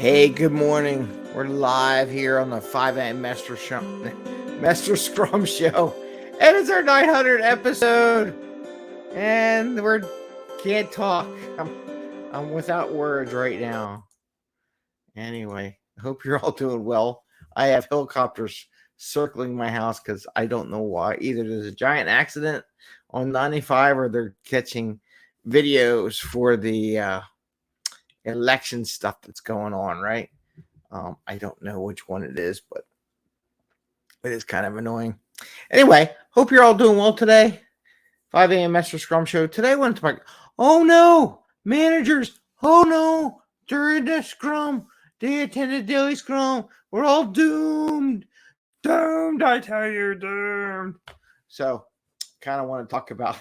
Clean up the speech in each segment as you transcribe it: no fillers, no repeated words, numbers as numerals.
Hey, good morning. We're live here on the 5 a.m. Mester Scrum Show. And it's our 900th episode. And we can't talk. I'm without words right now. Anyway, I hope you're all doing well. I have helicopters circling my house because I don't know why. Either there's a giant accident on 95 or they're catching videos for the election stuff that's going on, right? I don't know which one it is, but it is kind of annoying. Anyway, hope you're all doing well today. 5 a.m. Mester Scrum Show. Today I wanted to talk, oh no, managers, oh no, during the Scrum, they attended daily Scrum. We're all doomed. Doomed, I tell you, doomed. So, kind of want to talk about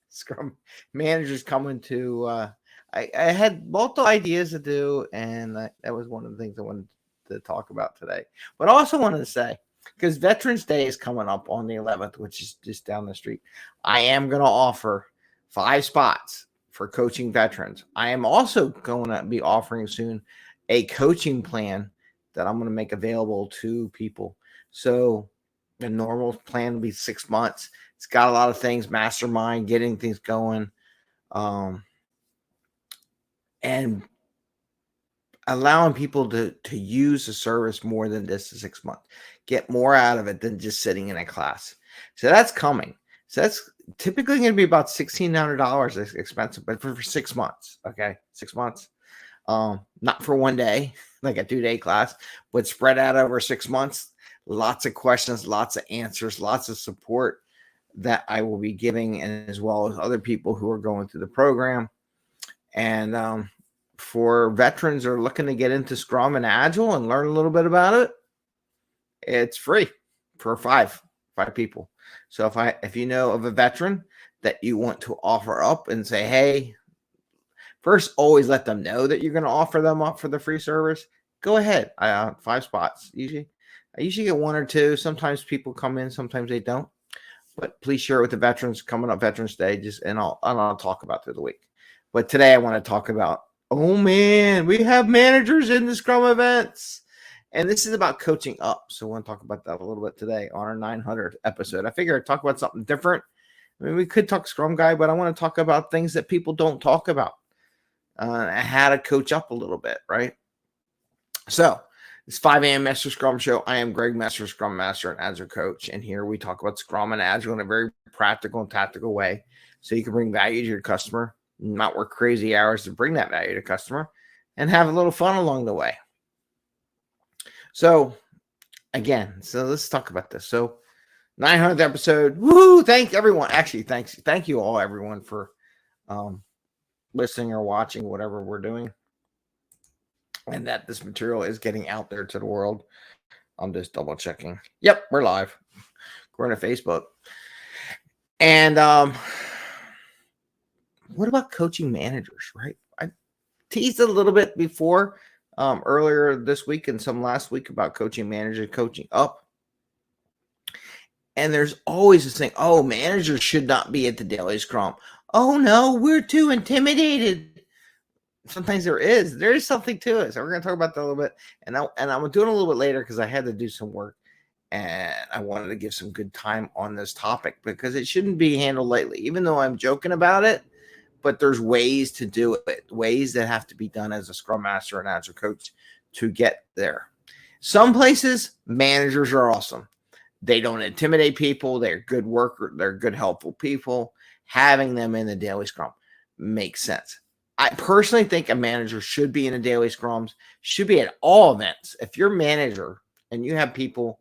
Scrum managers coming to I had multiple ideas to do, and that was one of the things I wanted to talk about today. But I also wanted to say, because Veterans Day is coming up on the 11th, which is just down the street, I am going to offer 5 spots for coaching veterans. I am also going to be offering soon a coaching plan that I'm going to make available to people. So the normal plan will be 6 months. It's got a lot of things, mastermind, getting things going. And allowing people to use the service more than just 6 months, get more out of it than just sitting in a class. So that's coming. So that's typically going to be about $1,600 expensive, but for 6 months. Okay, 6 months. Not for one day, like a 2-day class, but spread out over 6 months. Lots of questions, lots of answers, lots of support that I will be giving, and as well as other people who are going through the program. And for veterans who are looking to get into Scrum and Agile and learn a little bit about it, it's free for five people. So if you know of a veteran that you want to offer up and say, hey, first always let them know that you're going to offer them up for the free service. Go ahead. 5 spots. I usually get 1 or 2. Sometimes people come in, sometimes they don't. But please share it with the veterans coming up Veterans Day. And I'll talk about through the week. But today I want to talk about, oh man, we have managers in the Scrum Events. And this is about coaching up. So I want to talk about that a little bit today on our 900th episode. I figured I'd talk about something different. I mean, we could talk Scrum Guy, but I want to talk about things that people don't talk about. How to coach up a little bit, right? So it's 5 a.m. Mester Scrum Show. I am Greg Mester, Scrum Master and Agile Coach. And here we talk about Scrum and Agile in a very practical and tactical way so you can bring value to your customer, not work crazy hours to bring that value to customer, and have a little fun along the way. So again, let's talk about this. So 900th episode. Woo! Thank everyone. Actually, thank you all, everyone, for listening or watching whatever we're doing, and that this material is getting out there to the world. I'm just double checking. Yep, we're live. We're on Facebook. And what about coaching managers, right? I teased a little bit before earlier this week and some last week about coaching managers, coaching up. And there's always this thing, oh, managers should not be at the daily Scrum. Oh, no, we're too intimidated. Sometimes there is something to it. So we're going to talk about that a little bit. And I'm doing a little bit later because I had to do some work. And I wanted to give some good time on this topic because it shouldn't be handled lightly, even though I'm joking about it. But there's ways to do it, ways that have to be done as a Scrum Master and Agile Coach to get there. Some places, managers are awesome. They don't intimidate people. They're good workers. They're good, helpful people. Having them in the daily Scrum makes sense. I personally think a manager should be in the daily Scrums, should be at all events. If you're a manager and you have people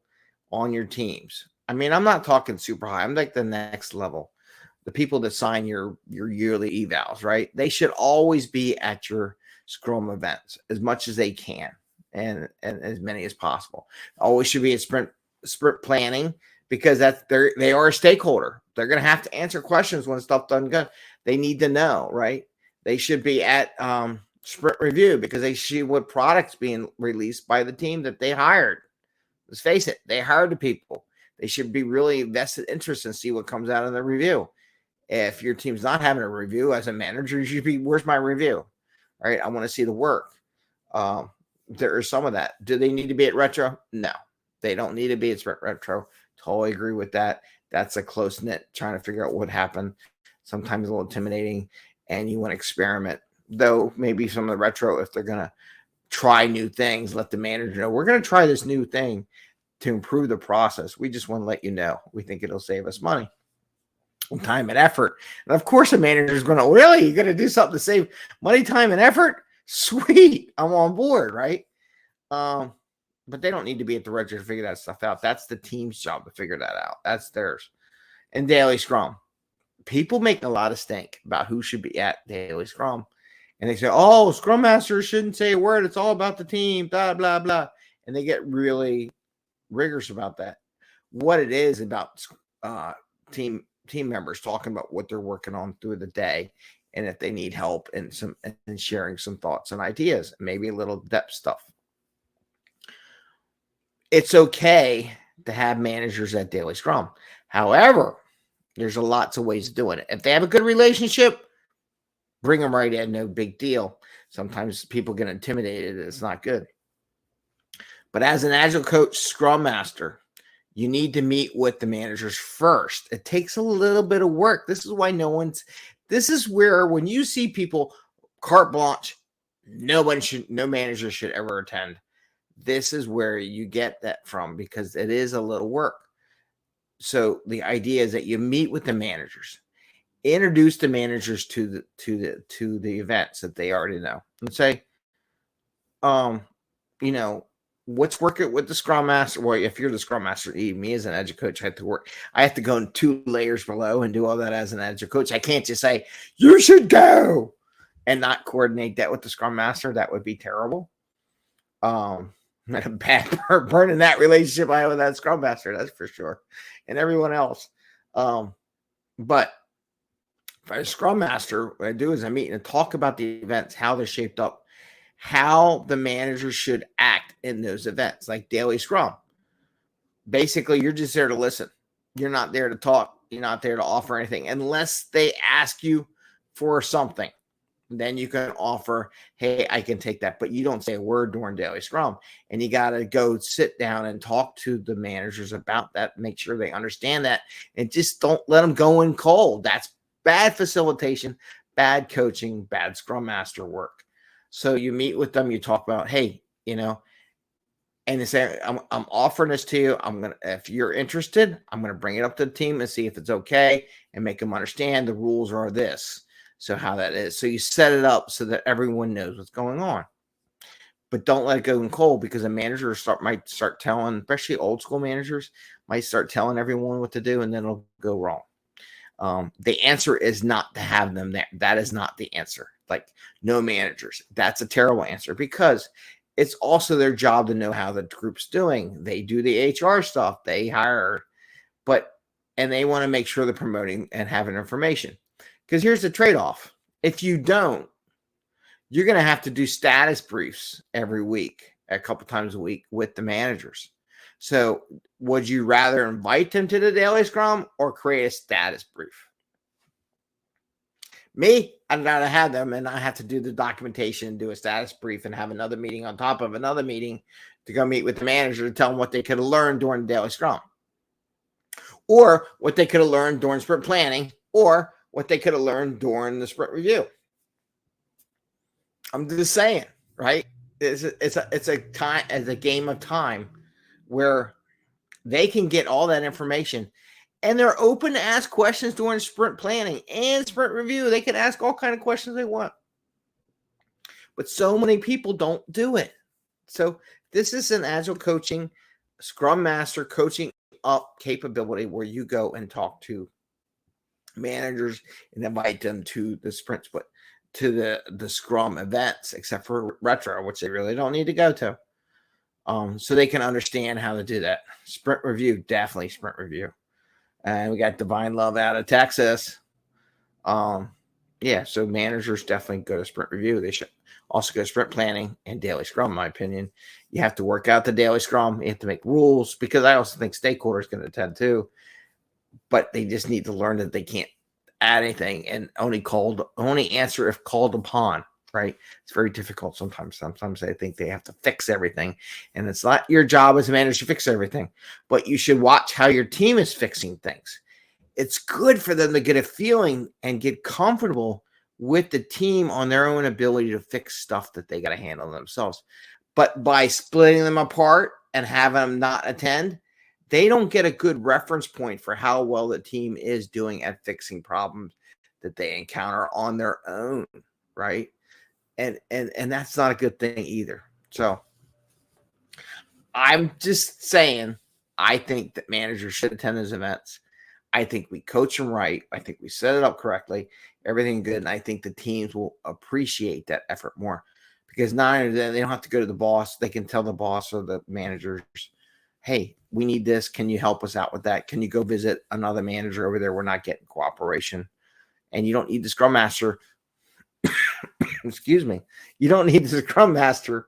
on your teams, I mean, I'm not talking super high. I'm like the next level. The people that sign your yearly evals, right? They should always be at your Scrum events as much as they can and as many as possible. Always should be at sprint planning because they are a stakeholder. They're going to have to answer questions when stuff doesn't go. They need to know, right? They should be at sprint review because they see what products being released by the team that they hired. Let's face it, they hired the people. They should be really vested interest and see what comes out of the review. If your team's not having a review as a manager, you should be, where's my review? All right, I want to see the work. there is some of that. Do they need to be at retro? No, they don't need to be at sprint retro. Totally agree with that. That's a close knit trying to figure out what happened. Sometimes a little intimidating, and you want to experiment. Though maybe some of the retro, if they're going to try new things, let the manager know we're going to try this new thing to improve the process. We just want to let you know. We think it'll save us money, time, and effort. And of course, a manager is going to, really? You're going to do something to save money, time, and effort? Sweet. I'm on board, right? But they don't need to be at the retro to figure that stuff out. That's the team's job to figure that out. That's theirs. And daily scrum. People make a lot of stink about who should be at daily scrum. And they say, oh, scrum masters shouldn't say a word. It's all about the team, blah, blah, blah. And they get really rigorous about that. What it is about team members talking about what they're working on through the day, and if they need help and sharing some thoughts and ideas, maybe a little depth stuff. It's okay to have managers at daily scrum. However, there's lots of ways of doing it. If they have a good relationship, bring them right in, no big deal. Sometimes people get intimidated. It's not good. But as an agile coach, scrum master, you need to meet with the managers first. It takes a little bit of work. This is why this is where when you see people carte blanche, no manager should ever attend. This is where you get that from, because it is a little work. So the idea is that you meet with the managers, introduce the managers to the events that they already know, and say, what's working with the scrum master? Well, if you're the scrum master, me as an agile coach, I have to go in 2 layers below and do all that as an agile coach. I can't just say, you should go, and not coordinate that with the scrum master. That would be terrible. A bad burning that relationship I have with that scrum master, that's for sure, and everyone else. But if I'm a scrum master, what I do is I meet and talk about the events, how they're shaped up, how the manager should act in those events, like daily scrum. Basically, you're just there to listen. You're not there to talk. You're not there to offer anything unless they ask you for something. Then you can offer, hey, I can take that. But you don't say a word during daily scrum. And you got to go sit down and talk to the managers about that, make sure they understand that, and just don't let them go in cold. That's bad facilitation, bad coaching, bad scrum master work. So you meet with them, you talk about, hey, and they say, I'm offering this to you. If you're interested, I'm going to bring it up to the team and see if it's okay, and make them understand the rules are this. So how that is. So you set it up so that everyone knows what's going on. But don't let it go in cold, because a manager might start telling, especially old school managers, might start telling everyone what to do, and then it'll go wrong. The answer is not to have them there. That is not the answer. Like, no managers. That's a terrible answer, because it's also their job to know how the group's doing. They do the HR stuff. They hire, and they want to make sure they're promoting and having information. Because here's the trade-off. If you don't, you're going to have to do status briefs every week, a couple times a week, with the managers. So would you rather invite them to the daily scrum or create a status brief? Me, I'd rather have them, and I have to do the documentation, do a status brief, and have another meeting on top of another meeting to go meet with the manager to tell them what they could have learned during the daily scrum, or what they could have learned during sprint planning, or what they could have learned during the sprint review. I'm just saying, right? It's a game of time where they can get all that information, and they're open to ask questions during sprint planning and sprint review. They can ask all kinds of questions they want. But so many people don't do it. So this is an agile coaching, scrum master coaching up capability where you go and talk to managers and invite them to the sprint split, to the scrum events, except for retro, which they really don't need to go to, so they can understand how to do that. Sprint review, definitely sprint review. And we got Divine Love out of Texas. So managers definitely go to sprint review. They should also go to sprint planning and daily scrum, in my opinion. You have to work out the daily scrum. You have to make rules, because I also think stakeholders can attend too. But they just need to learn that they can't add anything and only answer if called upon. right? It's very difficult sometimes. Sometimes they think they have to fix everything, and it's not your job as a manager to fix everything, but you should watch how your team is fixing things. It's good for them to get a feeling and get comfortable with the team on their own ability to fix stuff that they got to handle themselves. But by splitting them apart and having them not attend, they don't get a good reference point for how well the team is doing at fixing problems that they encounter on their own, right? And that's not a good thing either. So I'm just saying, I think that managers should attend those events. I think we coach them right. I think we set it up correctly. Everything good. And I think the teams will appreciate that effort more, because not only they don't have to go to the boss. They can tell the boss or the managers, hey, we need this. Can you help us out with that? Can you go visit another manager over there? We're not getting cooperation. And you don't need the Scrum Master. Excuse me. You don't need the Scrum Master.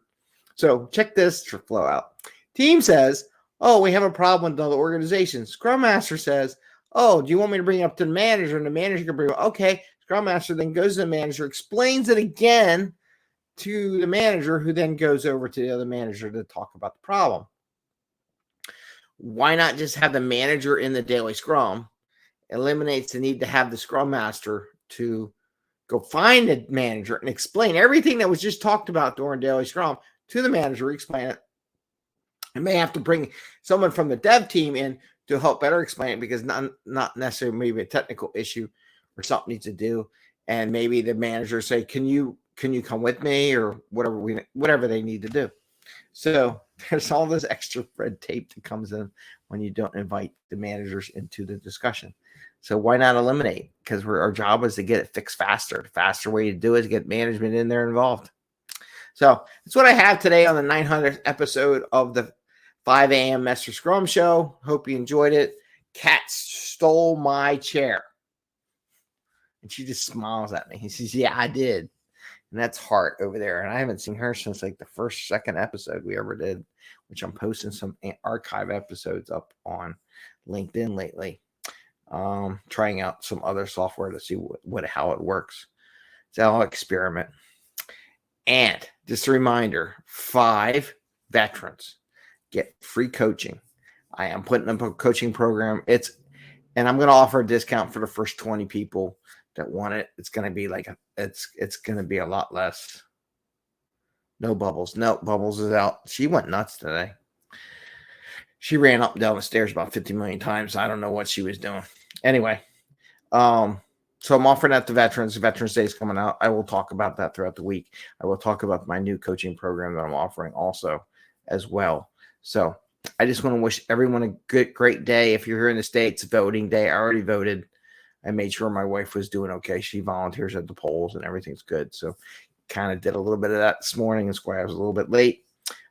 So check this flow out. Team says, oh, we have a problem with another organization. Scrum Master says, oh, do you want me to bring it up to the manager? And the manager can bring it up. Okay. Scrum Master then goes to the manager, explains it again to the manager, who then goes over to the other manager to talk about the problem. Why not just have the manager in the daily Scrum? Eliminates the need to have the Scrum Master to go find the manager and explain everything that was just talked about during daily Scrum to the manager, explain it. I may have to bring someone from the dev team in to help better explain it, because not necessarily maybe a technical issue or something needs to do. And maybe the manager say, can you come with me, or whatever they need to do. So there's all this extra red tape that comes in when you don't invite the managers into the discussion. So why not eliminate? Because our job is to get it fixed faster. The faster way to do it is to get management in there involved. So that's what I have today on the 900th episode of the 5 a.m. Mester Scrum Show. Hope you enjoyed it. Kat stole my chair. And she just smiles at me. He says, yeah, I did. And that's Hart over there. And I haven't seen her since like the second episode we ever did, which I'm posting some archive episodes up on LinkedIn lately. Trying out some other software to see how it works. So I'll experiment. And just a reminder, 5 veterans get free coaching. I am putting up a coaching program. And I'm going to offer a discount for the first 20 people that want it. It's going to be it's going to be a lot less. No Bubbles. No, Bubbles is out. She went nuts today. She ran up and down the stairs about 50 million times. I don't know what she was doing. Anyway, so I'm offering that to veterans. Veterans Day is coming out. I will talk about that throughout the week. I will talk about my new coaching program that I'm offering also as well. So I just want to wish everyone a great day. If you're here in the States, voting day. I already voted. I made sure my wife was doing okay. She volunteers at the polls and everything's good. So kind of did a little bit of that this morning. That's why I was a little bit late.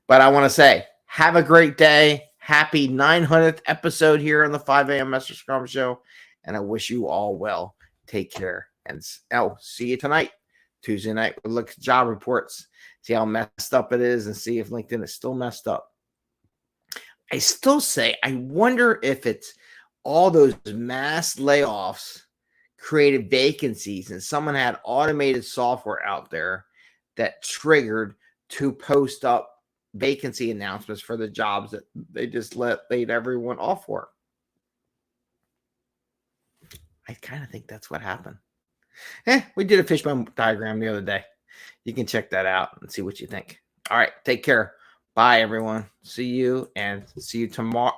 But I want to say, have a great day. Happy 900th episode here on the 5 a.m. Mester Scrum Show. And I wish you all well. Take care. And see you tonight, Tuesday night. We'll look at job reports, see how messed up it is, and see if LinkedIn is still messed up. I still say, I wonder if it's all those mass layoffs created vacancies, and someone had automated software out there that triggered to post up vacancy announcements for the jobs that they just laid everyone off for. I kind of think that's what happened. We did a fishbone diagram the other day. You can check that out and see what you think. All right, take care. Bye, everyone. See you tomorrow.